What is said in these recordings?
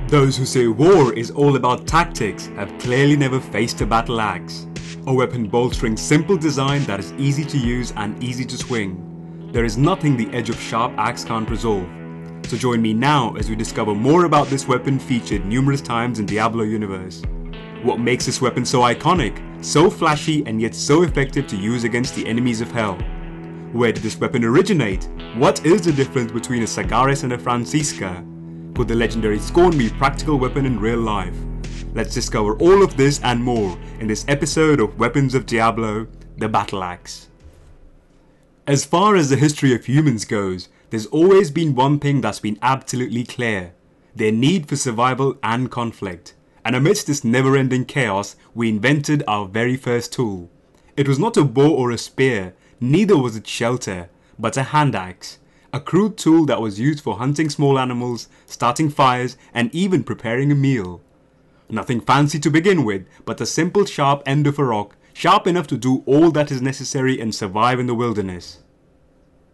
Those who say war is all about tactics have clearly never faced a battle axe. A weapon bolstering simple design that is easy to use and easy to swing. There is nothing the edge of sharp axe can't resolve. So join me now as we discover more about this weapon featured numerous times in Diablo universe. What makes this weapon so iconic, so flashy and yet so effective to use against the enemies of hell? Where did this weapon originate? What is the difference between a Sagaris and a Francisca? Could the legendary Scorn be a practical weapon in real life? Let's discover all of this and more in this episode of Weapons of Diablo, the Battle Axe. As far as the history of humans goes, there's always been one thing that's been absolutely clear: their need for survival and conflict. And amidst this never-ending chaos, we invented our very first tool. It was not a bow or a spear, neither was it shelter, but a hand axe. A crude tool that was used for hunting small animals, starting fires, and even preparing a meal. Nothing fancy to begin with, but a simple sharp end of a rock, sharp enough to do all that is necessary and survive in the wilderness.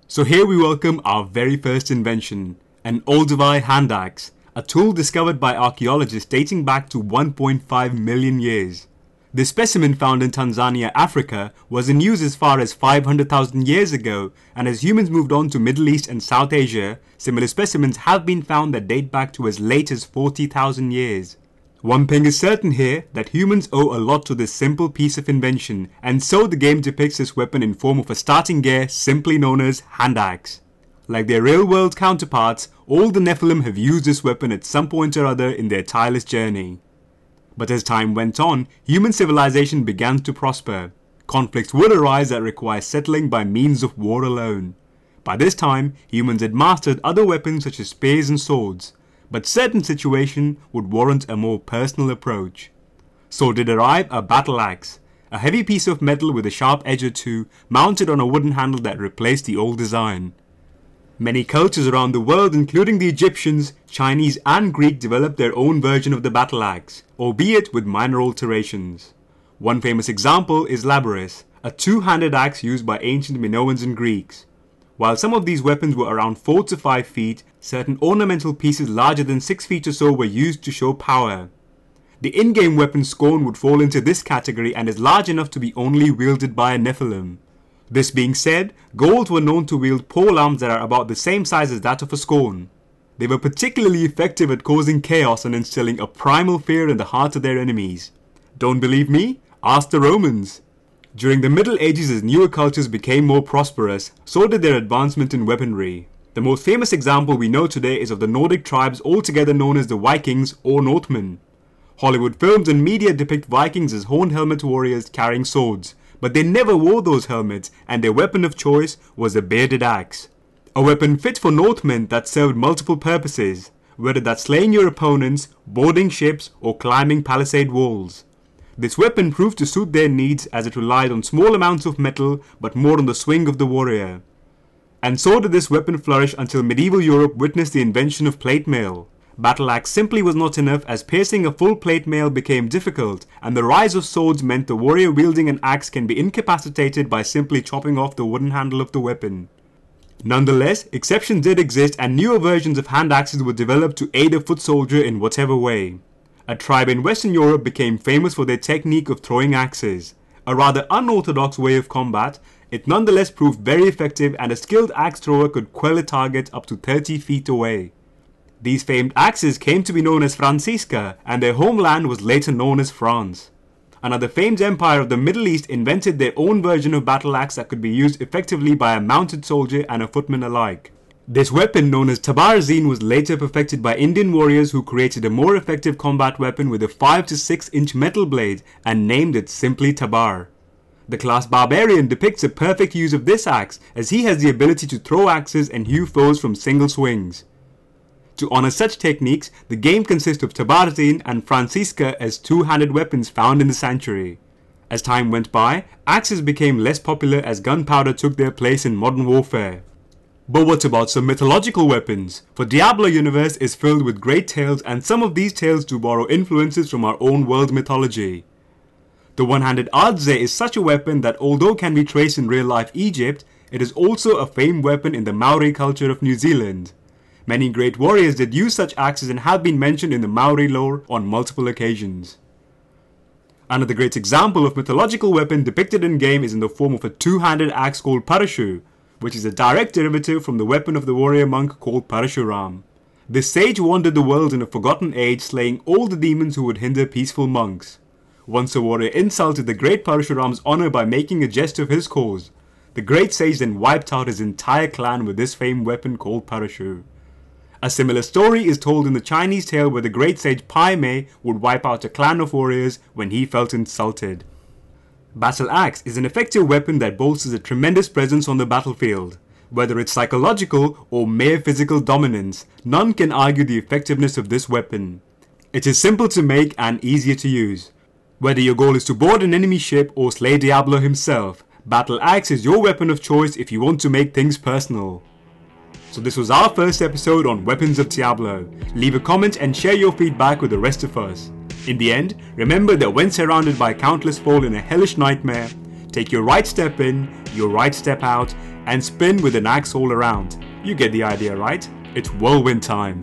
So here we welcome our very first invention, an Olduvai hand axe, a tool discovered by archaeologists dating back to 1.5 million years. This specimen found in Tanzania, Africa, was in use as far as 500,000 years ago, and as humans moved on to Middle East and South Asia, similar specimens have been found that date back to as late as 40,000 years. One thing is certain here, that humans owe a lot to this simple piece of invention, and so the game depicts this weapon in form of a starting gear simply known as hand axe. Like their real-world counterparts, all the Nephilim have used this weapon at some point or other in their tireless journey. But as time went on, human civilization began to prosper. Conflicts would arise that require settling by means of war alone. By this time, humans had mastered other weapons such as spears and swords, but certain situations would warrant a more personal approach. So did arrive a battle axe, a heavy piece of metal with a sharp edge or two, mounted on a wooden handle that replaced the old design. Many cultures around the world, including the Egyptians, Chinese and Greek, developed their own version of the battle axe, albeit with minor alterations. One famous example is Labrys, a two-handed axe used by ancient Minoans and Greeks. While some of these weapons were around 4 to 5 feet, certain ornamental pieces larger than 6 feet or so were used to show power. The in-game weapon Scorn would fall into this category and is large enough to be only wielded by a Nephilim. This being said, Ghouls were known to wield pole arms that are about the same size as that of a Scorn. They were particularly effective at causing chaos and instilling a primal fear in the hearts of their enemies. Don't believe me? Ask the Romans. During the Middle Ages, as newer cultures became more prosperous, so did their advancement in weaponry. The most famous example we know today is of the Nordic tribes altogether known as the Vikings or Northmen. Hollywood films and media depict Vikings as horned helmet warriors carrying swords, but they never wore those helmets, and their weapon of choice was a bearded axe. A weapon fit for Northmen that served multiple purposes, whether that's slaying your opponents, boarding ships, or climbing palisade walls. This weapon proved to suit their needs as it relied on small amounts of metal but more on the swing of the warrior. And so did this weapon flourish until medieval Europe witnessed the invention of plate mail. Battle axe simply was not enough, as piercing a full plate mail became difficult, and the rise of swords meant the warrior wielding an axe can be incapacitated by simply chopping off the wooden handle of the weapon. Nonetheless, exceptions did exist, and newer versions of hand axes were developed to aid a foot soldier in whatever way. A tribe in Western Europe became famous for their technique of throwing axes. A rather unorthodox way of combat, it nonetheless proved very effective, and a skilled axe thrower could quell a target up to 30 feet away. These famed axes came to be known as Francisca, and their homeland was later known as France. Another famed empire of the Middle East invented their own version of battle axe that could be used effectively by a mounted soldier and a footman alike. This weapon, known as tabarzin, was later perfected by Indian warriors who created a more effective combat weapon with a 5 to 6 inch metal blade and named it simply tabar. The class Barbarian depicts a perfect use of this axe, as he has the ability to throw axes and hew foes from single swings. To honor such techniques, the game consists of tabarzin and Francisca as two-handed weapons found in the sanctuary. As time went by, axes became less popular as gunpowder took their place in modern warfare. But what about some mythological weapons? For Diablo universe is filled with great tales, and some of these tales do borrow influences from our own world mythology. The one-handed adze is such a weapon that although can be traced in real-life Egypt, it is also a famed weapon in the Maori culture of New Zealand. Many great warriors did use such axes and have been mentioned in the Maori lore on multiple occasions. Another great example of mythological weapon depicted in game is in the form of a two-handed axe called Parashu, which is a direct derivative from the weapon of the warrior monk called Parashuram. This sage wandered the world in a forgotten age, slaying all the demons who would hinder peaceful monks. Once a warrior insulted the great Parashuram's honor by making a jest of his cause. The great sage then wiped out his entire clan with this famed weapon called Parashu. A similar story is told in the Chinese tale where the great sage Pai Mei would wipe out a clan of warriors when he felt insulted. Battle Axe is an effective weapon that bolsters a tremendous presence on the battlefield. Whether it's psychological or mere physical dominance, none can argue the effectiveness of this weapon. It is simple to make and easier to use. Whether your goal is to board an enemy ship or slay Diablo himself, Battle Axe is your weapon of choice if you want to make things personal. So this was our first episode on Weapons of Diablo. Leave a comment and share your feedback with the rest of us. In the end, remember that when surrounded by countless foe in a hellish nightmare, take your right step in, your right step out, and spin with an axe all around. You get the idea, right? It's whirlwind time.